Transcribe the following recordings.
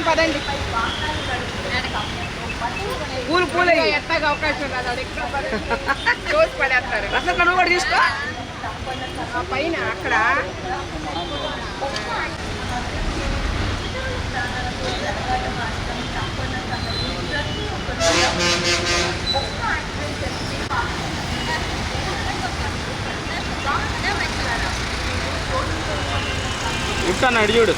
పదండి. పూలు పూలు ఎత్తగా అవకాశం రాదు. రోజు పడేస్తారు. అసలు నువ్వు కూడా తీసుకో పైన అక్కడ. ఉంటాను అడిగాడు.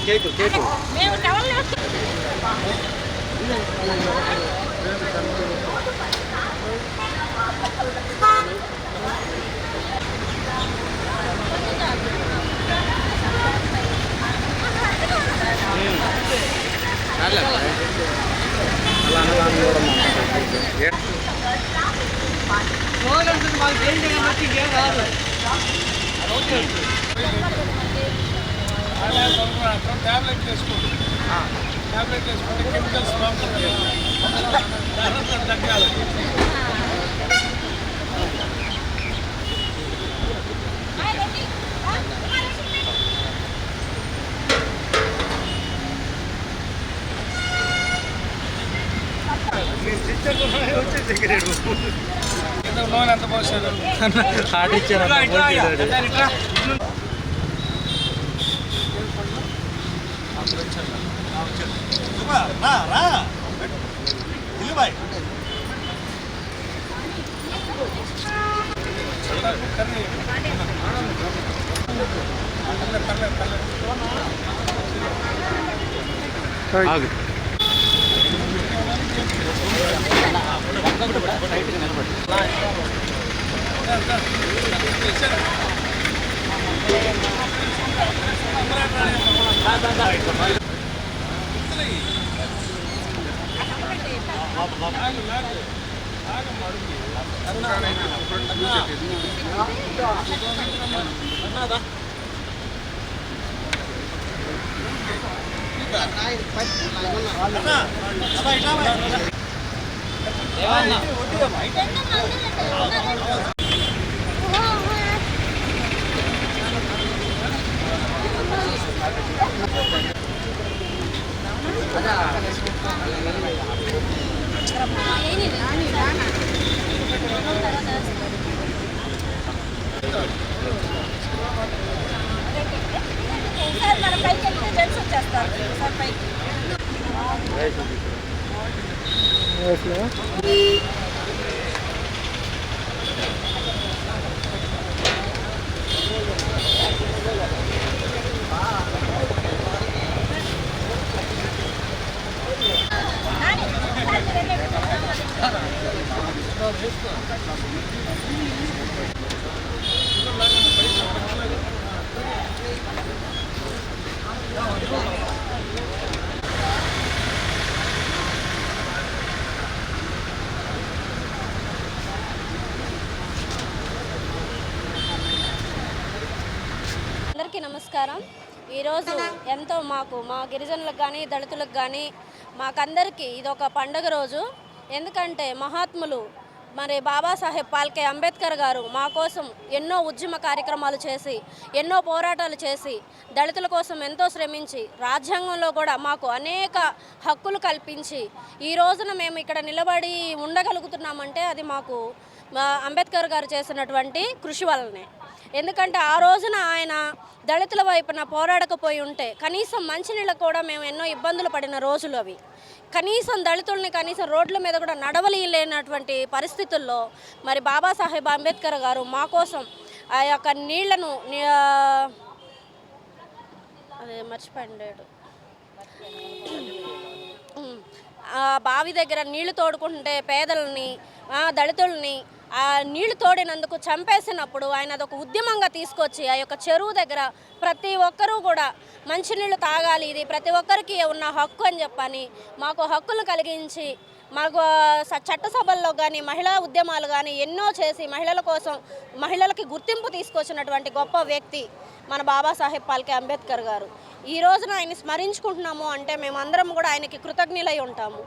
కేకు కేకు ట్యాబ్లెట్ వేసుకోండి. ట్యాబ్లెట్ వేసుకుంటే కెమికల్స్ తగ్గాలి. లోన్ ఎంత పోసారు? అందరికీ నమస్కారం. ఈరోజు ఎంతో మా గిరిజనులకు కానీ దళితులకు కానీ మాకందరికీ ఇదొక పండుగ రోజు. ఎందుకంటే మహాత్ములు మరి బాబాసాహెబ్ పాల్కే అంబేద్కర్ గారు మా కోసం ఎన్నో ఉద్యమ కార్యక్రమాలు చేసి ఎన్నో పోరాటాలు చేసి దళితుల కోసం ఎంతో శ్రమించి రాజ్యాంగంలో కూడా మాకు అనేక హక్కులు కల్పించి ఈ రోజున మేము ఇక్కడ నిలబడి ఉండగలుగుతున్నామంటే అది మాకు అంబేద్కర్ గారు చేసినటువంటి కృషి వల్లనే. ఎందుకంటే ఆ రోజున ఆయన దళితుల వైపున పోరాడకపోయి ఉంటే కనీసం మంచినీళ్ళకు కూడా మేము ఎన్నో ఇబ్బందులు పడిన రోజులు అవి. కనీసం దళితుల్ని కనీసం రోడ్ల మీద కూడా నడవలేనటువంటి పరిస్థితుల్లో మరి బాబాసాహెబ్ అంబేద్కర్ గారు మా కోసం ఆ యొక్క నీళ్లను అదే మర్చిపోయాడు. ఆ బావి దగ్గర నీళ్లు తోడుకుంటే పేదలని దళితుల్ని ఆ నీళ్లు తోడినందుకు చంపేసినప్పుడు ఆయన అదొక ఉద్యమంగా తీసుకొచ్చి ఆ యొక్క చెరువు దగ్గర ప్రతి ఒక్కరూ కూడా మంచినీళ్ళు తాగాలి, ఇది ప్రతి ఒక్కరికి ఉన్న హక్కు అని చెప్పని మాకు హక్కులు కలిగించి మాకు చట్టసభల్లో కానీ మహిళా ఉద్యమాలు కానీ ఎన్నో చేసి మహిళల కోసం మహిళలకి గుర్తింపు తీసుకొచ్చినటువంటి గొప్ప వ్యక్తి మన బాబాసాహెబ్ పాల్కే అంబేద్కర్ గారు. ఈ రోజున ఆయన్ని స్మరించుకుంటున్నాము అంటే మేమందరం కూడా ఆయనకి కృతజ్ఞులై ఉంటాము.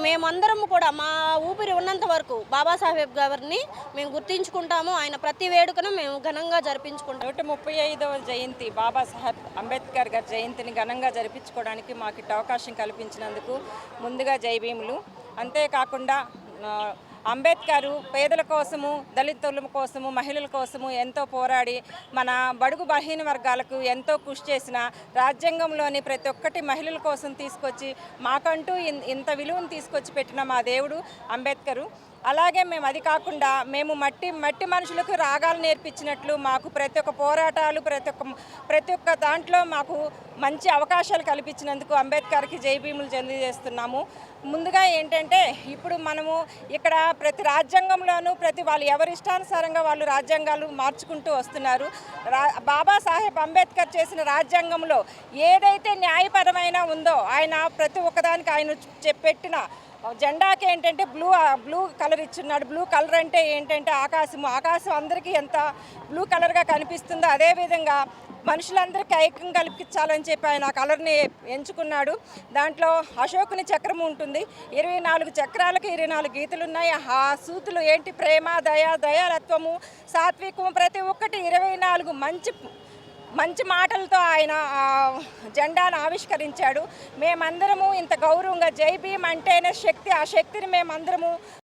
మేమందరం కూడా మా ఊపిరి ఉన్నంత వరకు బాబాసాహెబ్ గారిని మేము గుర్తించుకుంటాము. ఆయన ప్రతి వేడుకను మేము ఘనంగా జరిపించుకుంటాము. 135వ జయంతి బాబాసాహెబ్ అంబేద్కర్ గారి జయంతిని ఘనంగా జరిపించుకోవడానికి మాకు ఇటు అవకాశం కల్పించినందుకు ముందుగా జై భీములు. అంతేకాకుండా అంబేద్కర్ పేదల కోసము, దళితుల కోసము, మహిళల కోసము ఎంతో పోరాడి మన బడుగు బలహీన వర్గాలకు ఎంతో కృషి చేసిన, రాజ్యాంగంలోని ప్రతి ఒక్కటి మహిళల కోసం తీసుకొచ్చి మాకంటూ ఇంత విలువను తీసుకొచ్చి పెట్టిన మా దేవుడు అంబేద్కరు. అలాగే మేము అది కాకుండా మేము మట్టి మనుషులకు రాగాలు నేర్పించినట్లు మాకు ప్రతి ఒక్క పోరాటాలు ప్రతి ఒక్క దాంట్లో మాకు మంచి అవకాశాలు కల్పించినందుకు అంబేద్కర్కి జై భీములు తెలియజేస్తున్నాము. ముందుగా ఏంటంటే ఇప్పుడు మనము ఇక్కడ ప్రతి రాజ్యాంగంలోనూ వాళ్ళు ఎవరిష్టానుసారంగా వాళ్ళు రాజ్యాంగాలు మార్చుకుంటూ వస్తున్నారు. బాబాసాహెబ్ అంబేద్కర్ చేసిన రాజ్యాంగంలో ఏదైతే న్యాయపరమైన ఉందో ఆయన ప్రతి ఒక్కదానికి ఆయన పెట్టిన జెండాకి ఏంటంటే బ్లూ కలర్ ఇచ్చున్నాడు. బ్లూ కలర్ అంటే ఏంటంటే ఆకాశం అందరికీ ఎంత బ్లూ కలర్గా కనిపిస్తుందో అదేవిధంగా మనుషులందరికీ ఐక్యం కల్పించాలని చెప్పి ఆయన ఆ కలర్ని ఎంచుకున్నాడు. దాంట్లో అశోకుని చక్రం ఉంటుంది. 24 చక్రాలకు 24 గీతలు ఉన్నాయి. ఆ సూతులు ఏంటి? ప్రేమ, దయాలత్వము, సాత్వికము, ప్రతి ఒక్కటి 24 మంచి మాటలతో ఆయన జెండాను ఆవిష్కరించాడు. మేమందరము ఇంత గౌరవంగా జై భీమ్ అంటేనే శక్తి, ఆ శక్తిని మేమందరము